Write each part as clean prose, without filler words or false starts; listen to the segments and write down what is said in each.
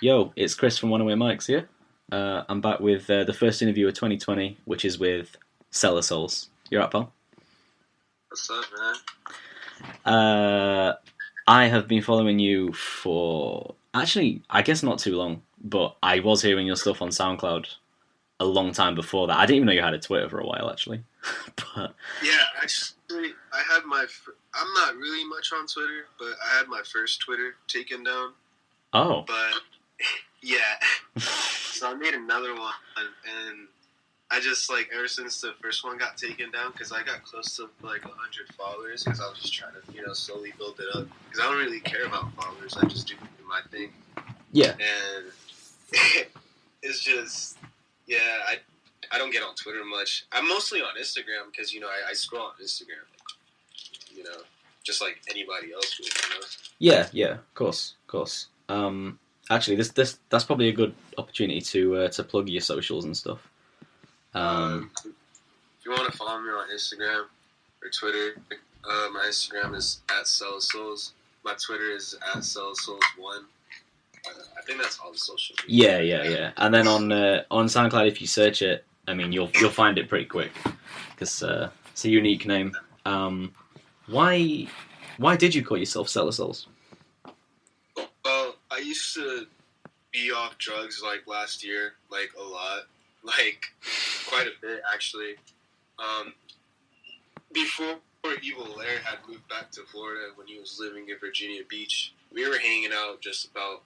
Yo, it's Chris from One Away Mics here. I'm back with the first interview of 2020, which is with Sellasouls. You're up, pal? What's up, man? I have been following you for actually, I guess not too long, but I was hearing your stuff on SoundCloud a long time before that. I didn't even know you had a Twitter for a while, actually. But Yeah, actually, I had I'm not really much on Twitter, but I had my first Twitter taken down. oh, But yeah, so I made another one, and I just ever since the first one got taken down, because I got close to 100 followers, because I was just trying to slowly build it up. Because I don't really care about followers, I just do my thing, yeah, and it's just I don't get on Twitter much. I'm mostly on Instagram because I scroll on Instagram, just like anybody else would. yeah, of course. Actually, that's probably a good opportunity to plug your socials and stuff. If you want to follow me on Instagram or Twitter, my Instagram is @Sellasouls. My Twitter is @Sellasouls1. I think that's all the social media. Yeah. And then on SoundCloud, if you search it, I mean, you'll find it pretty quick because it's a unique name. Why did you call yourself Sellasouls? Well, I used to be off drugs last year, a lot, quite a bit actually. Before Evil Lair had moved back to Florida when he was living in Virginia Beach, we were hanging out just about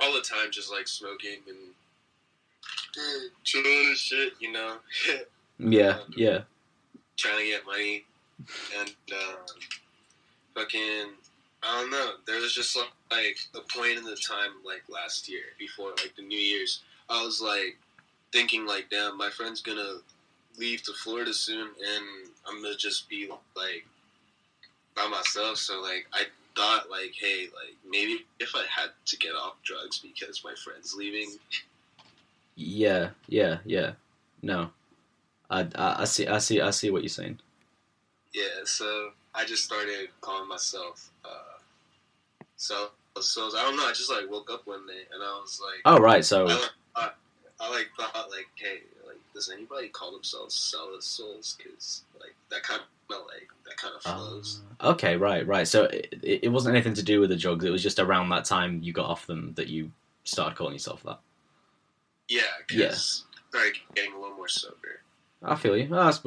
all the time, just smoking and chilling and shit, Yeah. trying to get money and fucking. I don't know. There was just a point in the time last year before the New Year's. I was thinking damn, my friend's gonna leave to Florida soon, and I'm gonna just be by myself. So I thought hey, maybe if I had to get off drugs because my friend's leaving. Yeah. No, I see what you're saying. Yeah, so I just started calling myself so I don't know. I just woke up one day and I was Oh, right. So I thought hey, does anybody call themselves Sellasouls? Because that kind of flows. okay, right. So it wasn't anything to do with the drugs. It was just around that time you got off them that you started calling yourself that. Yeah, because started getting a little more sober. I feel you. Oh, that's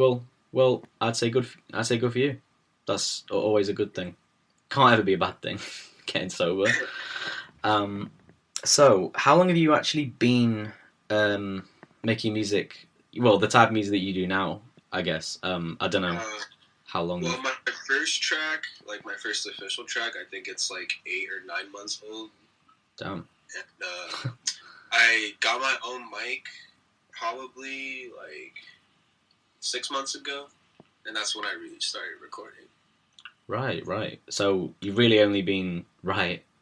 well. I'd say good. I'd say good for you. That's always a good thing. Can't ever be a bad thing. Getting sober. So how long have you actually been making music? Well, the type of music that you do now, I guess. I don't know how long. Well, my first track, my first official track, I think it's 8 or 9 months old. Damn. And I got my own mic probably 6 months ago, and that's when I really started recording. Right. So you've really only been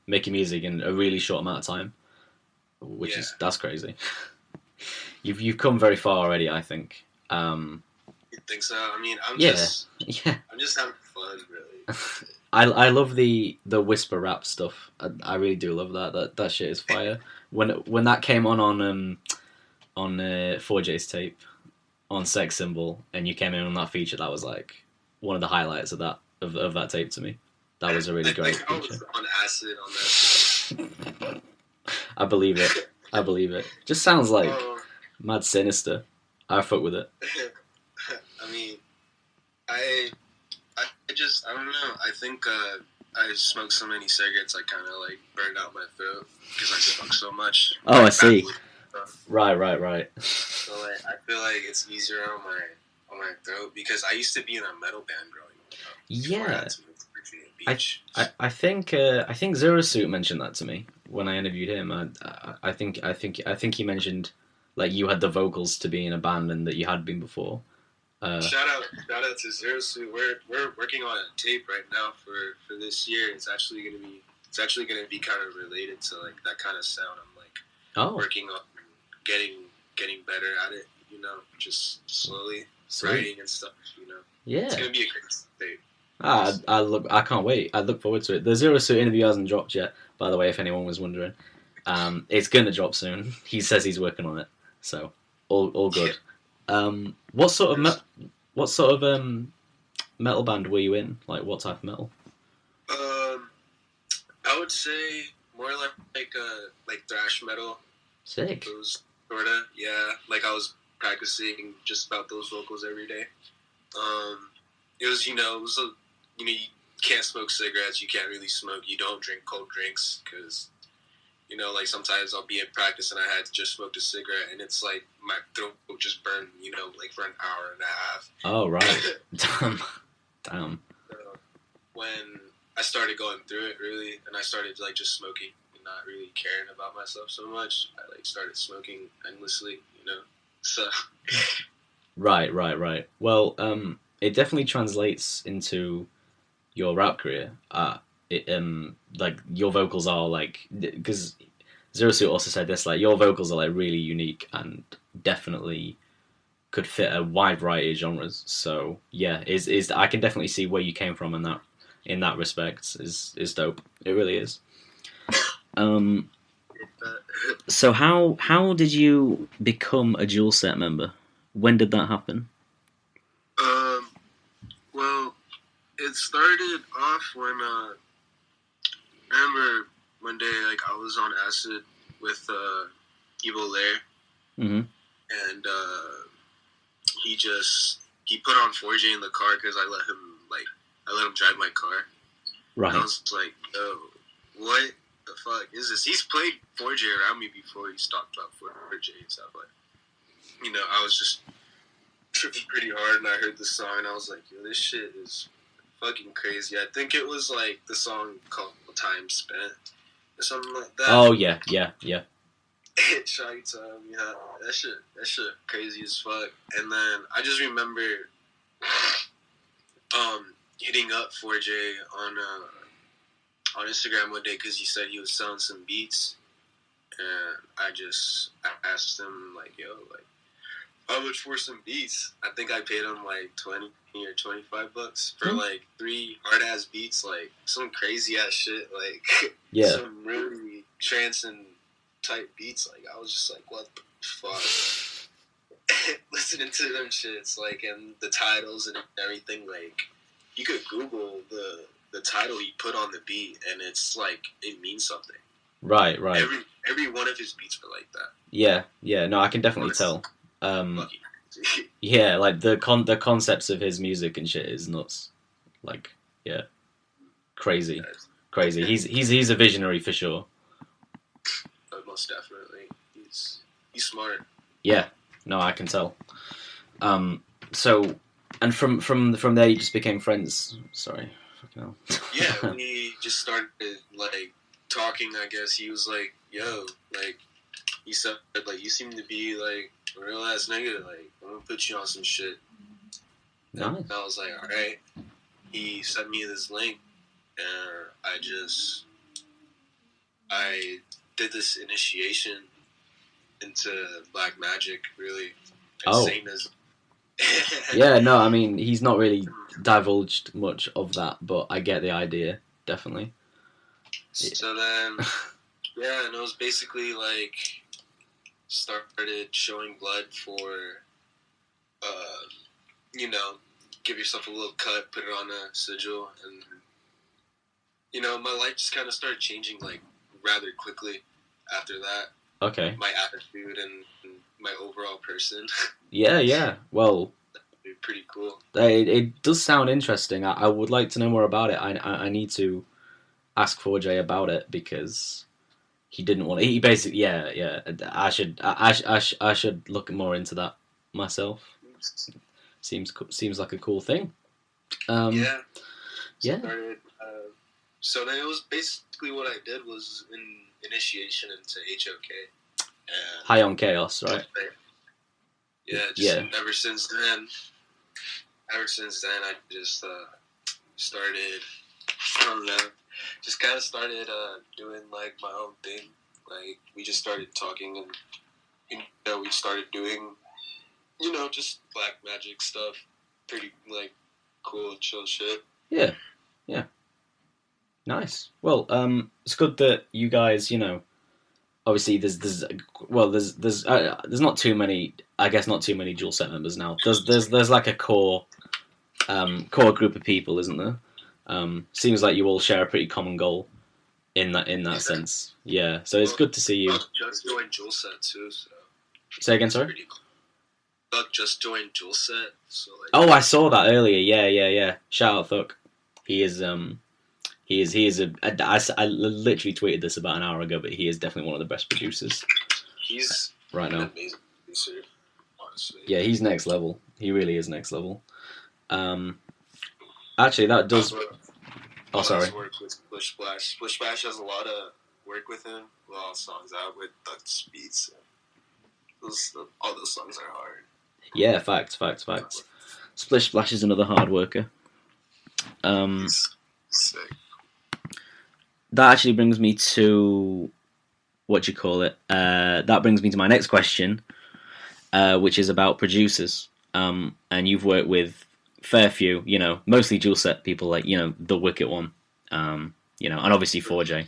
making music in a really short amount of time, which is that's crazy. You've come very far already, I think. You think so? I mean, I'm yeah. just having fun, really. I love the whisper rap stuff. I really do love that. That shit is fire. When that came on 4J's tape on Sex Symbol, and you came in on that feature, that was one of the highlights of that tape to me. That was a really great feature. I was on acid on that. I believe it. Just sounds mad sinister. I fuck with it. I mean, I don't know. I think I smoked so many cigarettes, I kind of burned out my throat because I smoked so much. Oh, I see. Right. So I feel it's easier on my throat because I used to be in a metal band growing up. Yeah. I think Zero Suit mentioned that to me when I interviewed him. I think he mentioned you had the vocals to be in a band and that you had been before. Shout out to Zero Suit. We're working on a tape right now for this year. It's actually gonna be kind of related to that kind of sound. I'm working on getting better at it. Just slowly writing and stuff. Yeah. It's gonna be a great tape. I can't wait. I look forward to it. The Zero Suit interview hasn't dropped yet, by the way, if anyone was wondering. It's gonna drop soon. He says he's working on it, so all good. What sort of metal band were you in? Like, what type of metal? I would say more like thrash metal. Sick. Those sorta, yeah. Like I was practicing just about those vocals every day. It was you can't smoke cigarettes. You can't really smoke. You don't drink cold drinks because like sometimes I'll be in practice and I had just smoked a cigarette and it's like my throat just burned, like for an hour and a half. Oh right. Damn. So when I started going through it really, and I started like just smoking and not really caring about myself so much, I like started smoking endlessly, So. Right. Well, it definitely translates into your rap career. Like your vocals are like, because Sellasouls also said this, like your vocals are like really unique and definitely could fit a wide variety of genres. So yeah, is I can definitely see where you came from in that respect. Is dope. It really is. So how did you become a Dual Set member? When did that happen? Well, it started off when I remember one day like I was on acid with Evil Lair, Mm-hmm. and he put on 4J in the car because I let him drive my car. Right. And I was like, yo, what the fuck is this? He's played 4J around me before he stopped about 4J and stuff, but I was just tripping pretty hard and I heard the song and I was like, yo, this shit is fucking crazy. I think it was like the song called Time Spent or something like that. Oh yeah. Shaggy Time, yeah. That shit crazy as fuck. And then I just remember hitting up 4J on Instagram one day because he said he was selling some beats, and I asked him like, yo, like, how much for some beats? I think I paid him like $20 or $25 for like 3 hard ass beats, like some crazy ass shit, like some really trancing type beats. Like I was just like, what the fuck? Listening to them shits, like, and the titles and everything, like you could Google the title he put on the beat and it's like it means something. Right. Every one of his beats were like that. Yeah. No, I can definitely tell. Yeah, like the concepts of his music and shit is nuts. Like, yeah, crazy. He's a visionary for sure. Most definitely, he's smart. Yeah, no, I can tell. So, and from there, you just became friends. Sorry, fucking hell. Yeah, we just started like talking. I guess he was like, "Yo," like he said, like, "You seem to be like a real ass nigga. Like, I'm gonna put you on some shit." Nice. And I was like, "All right." He sent me this link, and I did this initiation into black magic, really. Oh. Yeah, no, I mean, he's not really divulged much of that, but I get the idea, definitely. So then, yeah, and it was basically like started showing blood for, give yourself a little cut, put it on a sigil, and, my life just kind of started changing, like, rather quickly after that. Okay. My attitude and my overall person. Yeah. Well, pretty cool. It does sound interesting. I would like to know more about it. I need to ask 4J about it because he didn't want it. He basically, yeah. I should look more into that myself. Seems like a cool thing. Yeah. Yeah. So then it was basically what I did was an initiation into HOK. High on Chaos, right? Yeah. Ever since then, I just started. I don't know. Just kind of started doing like my own thing. Like we just started talking, and we started doing, just black magic stuff. Pretty like cool, chill shit. Yeah. Nice. Well, it's good that you guys, obviously there's not too many. I guess not too many dual set members now. There's like a core group of people, isn't there? Seems like you all share a pretty common goal in that sense. Yeah, so it's good to see you. Buck just joined dual set too, so. Say again, sorry. Cool. Buck just joined dual set, so like. Oh, I saw that earlier. Yeah. Shout out Thuck. He is I literally tweeted this about an hour ago, but he is definitely one of the best producers. He's right now. An amazing producer, honestly. Yeah, he's next level. He really is next level. Actually, that does. Oh, sorry. Work with Splish Splash. Splish Splash has a lot of work with him. A lot of songs out with Duck's beats. All those songs are hard. Yeah, facts. Splish Splash is another hard worker. He's sick. That actually brings me to what you call it. That brings me to my next question, which is about producers. And you've worked with fair few, mostly dual set people like the Wicked one, and obviously 4J.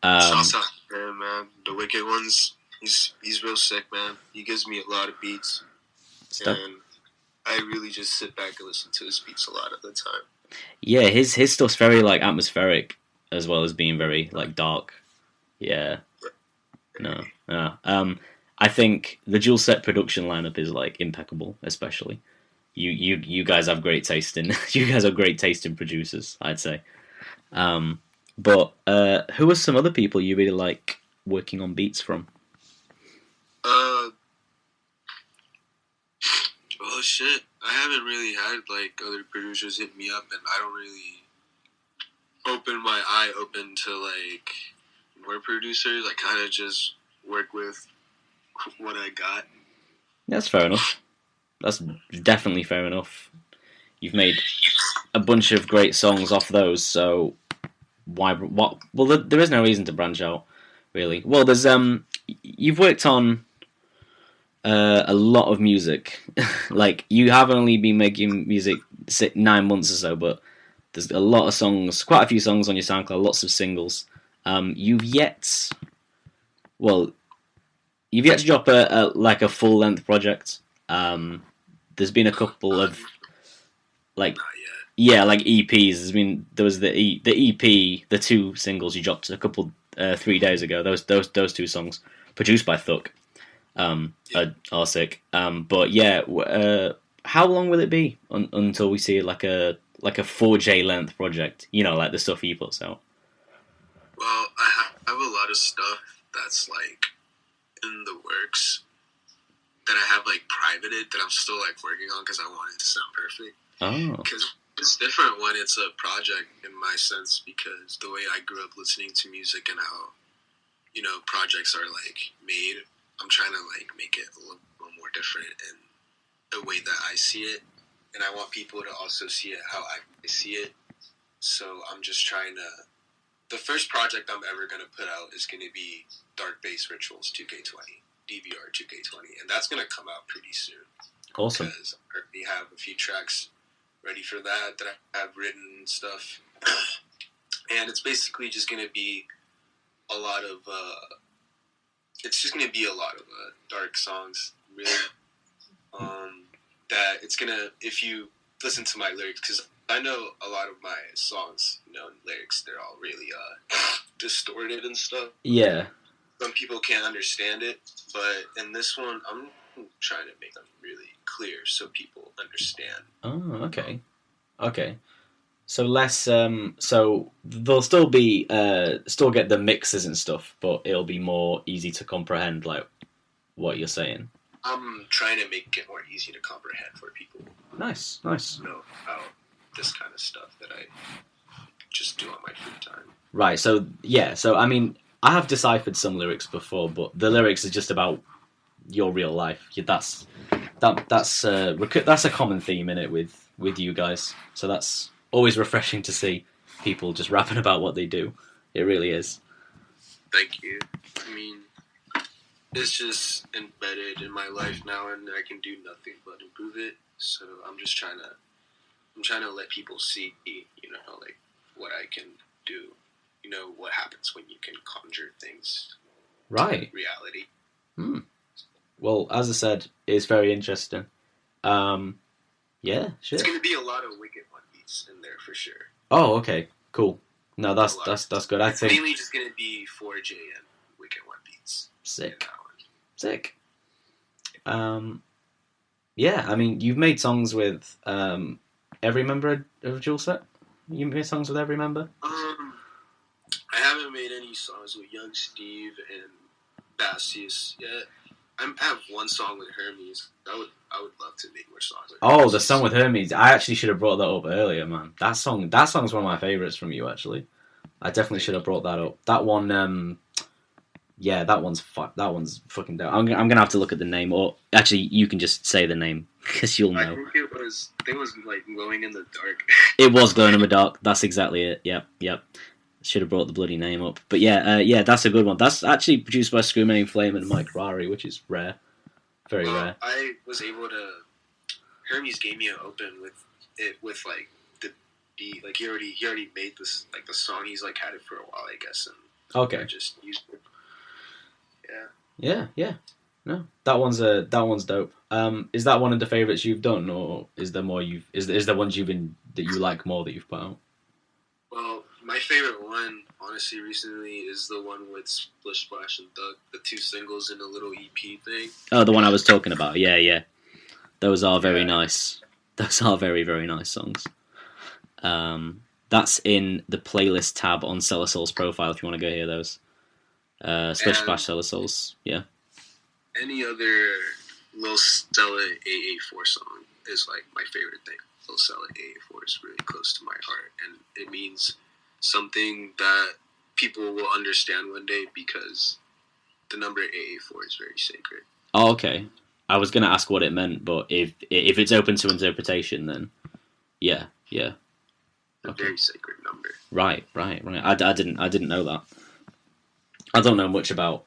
Yeah, man, the Wicked one's he's real sick, man. He gives me a lot of beats, and I really just sit back and listen to his beats a lot of the time. Yeah, his stuff's very like atmospheric as well as being very like dark. Yeah. No. I think the dual set production lineup is like impeccable, especially. You guys have great taste in producers, I'd say. But who are some other people you really like working on beats from? Well, shit. I haven't really had like other producers hit me up, and I don't really open my eye open to like more producers. I kind of just work with what I got. That's fair enough. That's definitely fair enough. You've made a bunch of great songs off those, so why? What? Well, there is no reason to branch out, really. Well, there's you've worked on a lot of music. Like you have only been making music 9 months or so, but there's a lot of songs, quite a few songs on your SoundCloud, lots of singles. You've yet to drop a full length project. There's been a couple of like EPs. There was the EP, the 2 singles you dropped a couple 3 days ago. Those 2 songs produced by Thuck. Are sick. But yeah, how long will it be until we see like a 4J length project? Like the stuff he puts out. Well, I have a lot of stuff that's like in the works that I have like privated that I'm still like working on because I want it to sound perfect. Oh. Because it's different when it's a project in my sense, because the way I grew up listening to music and how projects are like made, I'm trying to like make it a little more different in the way that I see it, and I want people to also see it how I see it. So I'm just trying to. The first project I'm ever gonna put out is gonna be Dark Bass Rituals 2K20, DVR 2K20, and that's gonna come out pretty soon. Awesome. Because I already have a few tracks ready for that I have written and stuff, and it's basically just gonna be a lot of. It's just gonna be a lot of dark songs, really. That it's gonna, if you listen to my lyrics, because I know a lot of my songs, lyrics, they're all really distorted and stuff. Yeah. Some people can't understand it, but in this one, I'm trying to make them really clear so people understand. Oh, okay. So less. So they'll still be still get the mixes and stuff, but it'll be more easy to comprehend, like what you're saying. I'm trying to make it more easy to comprehend for people. Nice. Know about this kind of stuff that I just do on my free time. Right. So yeah. So I mean, I have deciphered some lyrics before, but the lyrics are just about your real life. That's a common theme in it with you guys. So that's always refreshing to see people just rapping about what they do. It really is. Thank you. I mean, it's just embedded in my life now, and I can do nothing but improve it. So I'm trying to let people see, like what I can do. What happens when you can conjure things Right. reality. Hmm. Well, as I said, it's very interesting. Um, yeah, It's shit. gonna be a lot of Wicked One beats in there for sure. Oh, okay, cool. No, A lot that's good. I It's think mainly just gonna be 4J and Wicked One beats. sick, That one. sick. Um, yeah, I mean, you've made songs with every member of Jewel Set. You made songs with every member. I haven't made any songs with Young Steve and Bassius yet. I have one song with Hermes. I would love to make more songs with Oh, Hermes. the song with Hermes. I actually should have brought that up earlier, man. That song's one of my favorites from you, actually. I definitely should have brought that up. That one, yeah, that one's fucking dope. I'm gonna have to look at the name, or actually, you can just say the name because you'll know. I think it was like Glowing in the Dark. It was Glowing in the Dark. That's exactly it. Yep. Should have brought the bloody name up. But yeah, that's a good one. That's actually produced by Screaming Flame and Mike Rari, which is rare, very rare. I was able to. Hermes gave me an open with it with like the beat. Like he already made this like the song. He's like had it for a while, I guess, and Okay. I just used it. Yeah. No, that one's dope. Is that one of the favorites you've done, or is there more is there ones you've been that you like more that you've put out? Well, my favorite one, honestly, recently is the one with Splish Splash and Thug, the two singles in a little EP thing. Oh, the one I was talking about. Yeah. Those are very nice. Those are very, very nice songs. That's in the playlist tab on Sellasouls profile if you want to go hear those. Splish Splash Sellasouls, yeah. Any other Lil Stella AA4 song is like my favorite thing. Lil Stella AA4 is really close to my heart, and it means something that people will understand one day because the number AA4 is very sacred. Oh, okay. I was gonna ask what it meant, but if it's open to interpretation, then yeah. A very sacred number. Right. I didn't know that. I don't know much about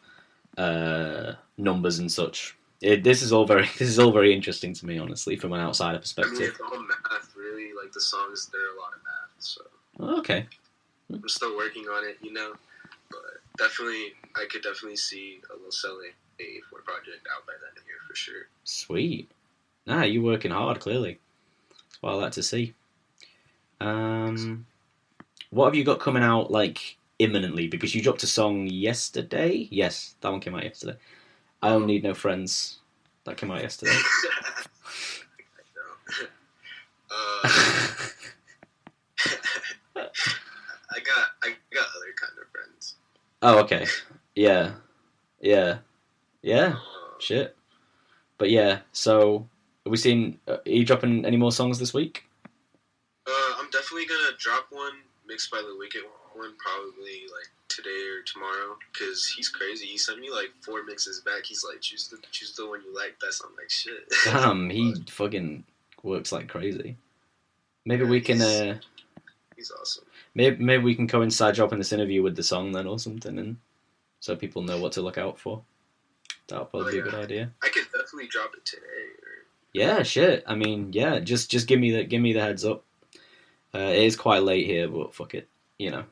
numbers and such. This is all very interesting to me, honestly, from an outsider perspective. I mean, it's all math, really. Like the songs, they're a lot of math. So okay. I'm still working on it, but definitely, I could definitely see a Lil Stella AA4 project out by the end of the year for sure. Sweet. Nah, you're working hard, clearly. That's what I like to see. What have you got coming out, like, imminently? Because you dropped a song yesterday? Yes, that one came out yesterday. I Don't Need No Friends. That came out yesterday. I got other kind of friends. Oh, okay. Yeah. Shit. But yeah, so are you dropping any more songs this week? I'm definitely gonna drop one mixed by the Wicked one, probably like today or tomorrow, because he's crazy. He sent me like 4 mixes back. He's like, choose the one you like best. I'm like, shit. Damn, he fucking works like crazy. Maybe we can he's awesome. Maybe we can coincide dropping this interview with the song then or something, and so people know what to look out for. That'll probably be a good idea. I could definitely drop it today. Yeah, shit. I mean, yeah, just give me the heads up. It is quite late here, but fuck it, I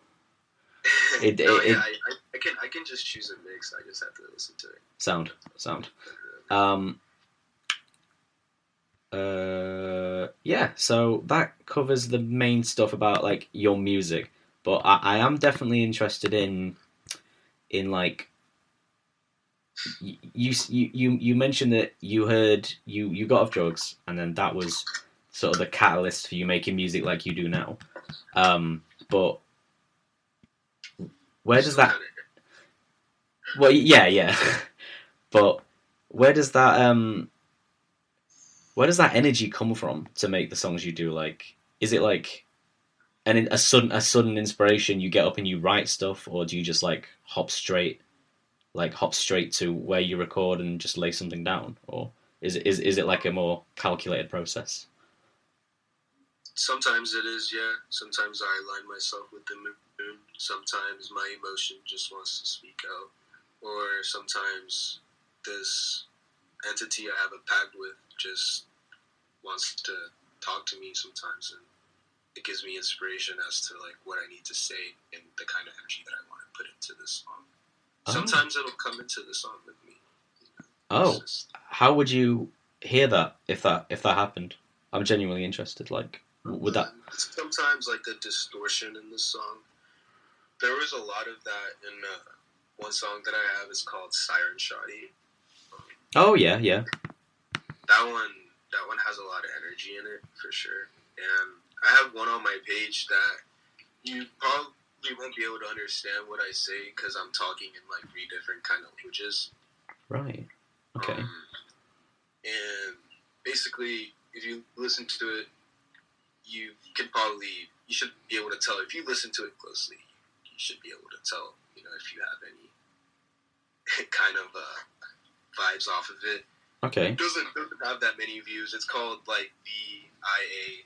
can just choose a mix. I just have to listen to it. Sound. Yeah. So that covers the main stuff about like your music, but I am definitely interested in like you mentioned that you got off drugs, and then that was sort of the catalyst for you making music like you do now. But where does that? Well, yeah. But where does that energy come from to make the songs you do? Like, is it like a sudden inspiration? You get up and you write stuff, or do you just like hop straight to where you record and just lay something down, or is it like a more calculated process? Sometimes it is, yeah. Sometimes I align myself with the moon. Sometimes my emotion just wants to speak out, or sometimes this entity I have a pact with just wants to talk to me sometimes, and it gives me inspiration as to like what I need to say and the kind of energy that I want to put into this song. Oh. Sometimes it'll come into the song with me. Oh. Just, How would you hear that if that happened? I'm genuinely interested. Like, would that? sometimes like a distortion in the song. There was a lot of that in one song that I have. Is called Siren Shoddy. Oh yeah, yeah. That one has a lot of energy in it for sure. And I have one on my page that you probably won't be able to understand what I say because I'm talking in like 3 different kind of languages. Right. Okay. And basically, if you listen to it, you should be able to tell. If you listen to it closely, you should be able to tell, if you have any kind of vibes off of it. Okay. It doesn't have that many views. It's called like VIAXXA919.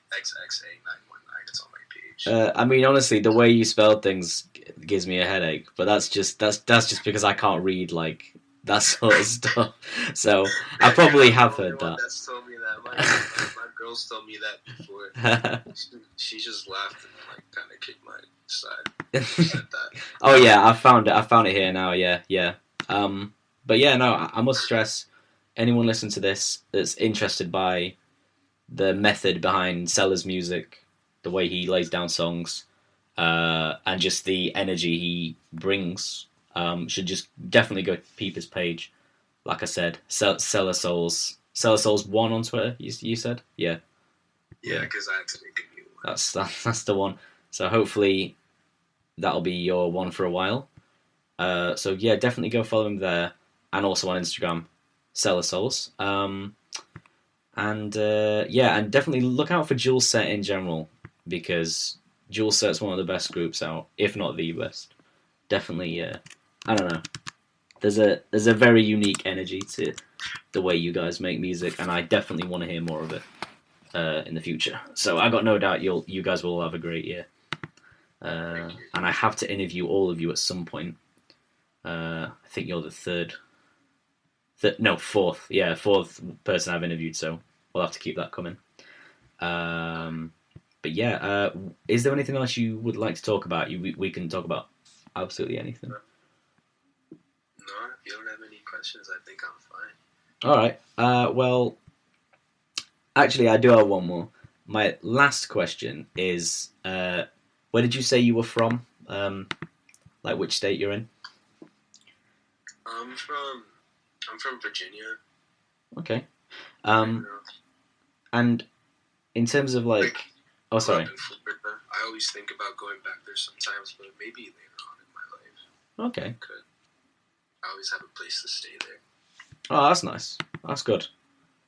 It's on my page. I mean, honestly, the way you spelled things gives me a headache. But that's just because I can't read like that sort of stuff. So I probably have heard that. That's told me that. My girls told me that before. She just laughed and like kind of kicked my side. Said that. Oh yeah, I found it here now. Yeah. But yeah, no, I must stress, anyone listening to this that's interested by the method behind Seller's music, the way he lays down songs, and just the energy he brings, should just definitely go peep his page. Like I said, Sellasouls. Sellasouls 1 on Twitter, you said? Yeah. Yeah, because I had to make a new one. That's the one. So hopefully that'll be your one for a while. So yeah, definitely go follow him there, and also on Instagram, Sellasouls. And definitely look out for Jules Set in general, because Jules Set's one of the best groups out, if not the best. Definitely, I don't know. There's a very unique energy to the way you guys make music, and I definitely want to hear more of it in the future. So I got no doubt you guys will have a great year. And I have to interview all of you at some point. I think you're the fourth person I've interviewed, so we'll have to keep that coming. But yeah, is there anything else you would like to talk about? We can talk about absolutely anything. No, if you don't have any questions, I think I'm fine. All right. Well, actually, I do have one more. My last question is, where did you say you were from? Like which state you're in? I'm from Virginia. Okay. And in terms of like, oh sorry. I always think about going back there sometimes, but maybe later on in my life. Okay. I always have a place to stay there. Oh, that's nice. That's good.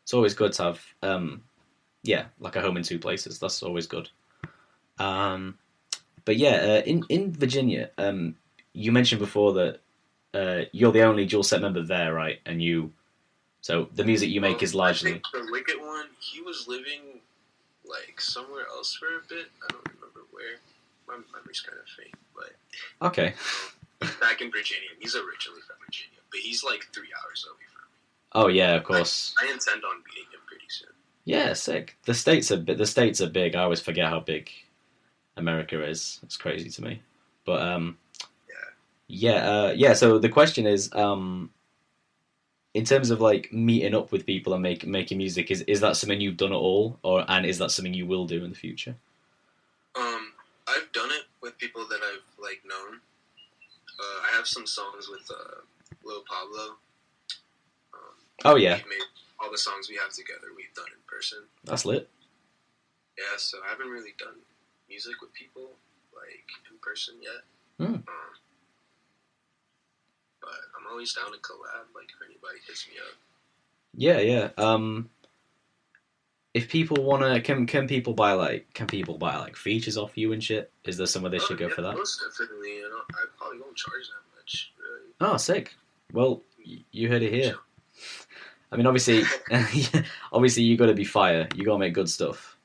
It's always good to have, like a home in 2 places. That's always good. But yeah, in Virginia, you mentioned before that you're the only dual set member there, right? And so the music you make is largely. I think the Wicked one, he was living like somewhere else for a bit. I don't remember where. My memory's kind of faint, but okay. Back in Virginia, he's originally from Virginia, but he's like 3 hours away from me. Oh yeah, of course. I intend on meeting him pretty soon. Yeah, sick. The states are big. I always forget how big America is. It's crazy to me. But so the question is, in terms of like meeting up with people and making music, is that something you've done at all, and is that something you will do in the future? I've done it with people that I've like known. I have some songs with Lil Pablo. Oh yeah. We've made all the songs we have together. We've done in person. That's lit. Yeah, so I haven't really done music with people like in person yet. But I'm always down to collab. Like if anybody hits me up. Yeah. If people wanna, can people buy like features off you and shit? Is there somewhere they should go for that? Most definitely. I probably won't charge that much. Really. Oh, sick. Well, you heard it here. I mean, obviously, you got to be fire. You got to make good stuff.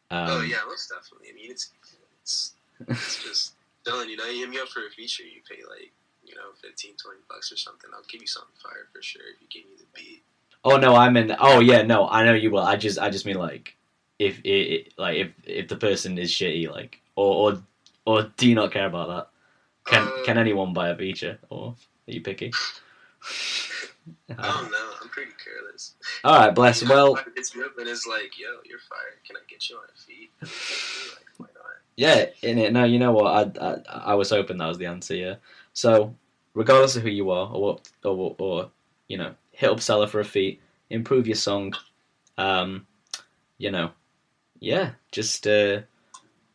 Oh yeah, most definitely. I mean, it's just done. You hit me up for a feature, you pay like $15-$20 or something. I'll give you something fire for sure if you give me the beat. Oh no, I know you will. I just mean like if the person is shitty, like or do you not care about that? Can anyone buy a feature or? Are you picky? I don't know. I'm pretty careless. All right, bless. Well, It's me up and it's like, yo, you're fired. Can I get you on your feet? Like, why not? yeah, in it. No, you know what? I was hoping that was the answer. Yeah. So, regardless of who you are, or what, or you know, hit up Seller for a feat, improve your song. You know, yeah, just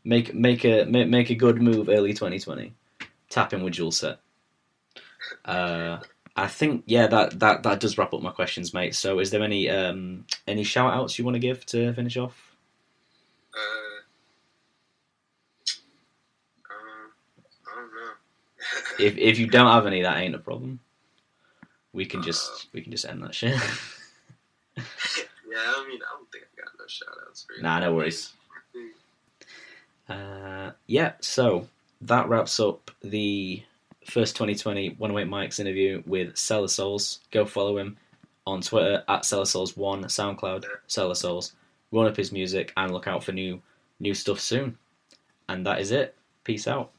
make a good move early 2020. Tap in with Jules set. I think that does wrap up my questions, mate. So, is there any shout outs you want to give to finish off? Uh, I don't know. If you don't have any, that ain't a problem. We can just end that shit. Yeah, I mean, I don't think I got no shout outs for you. Nah, no worries. Yeah, so that wraps up the first 2020 108 Mike's interview with Sellasouls. Go follow him on Twitter at Sellasouls1, SoundCloud, Sellasouls. Run up his music and look out for new stuff soon. And that is it. Peace out.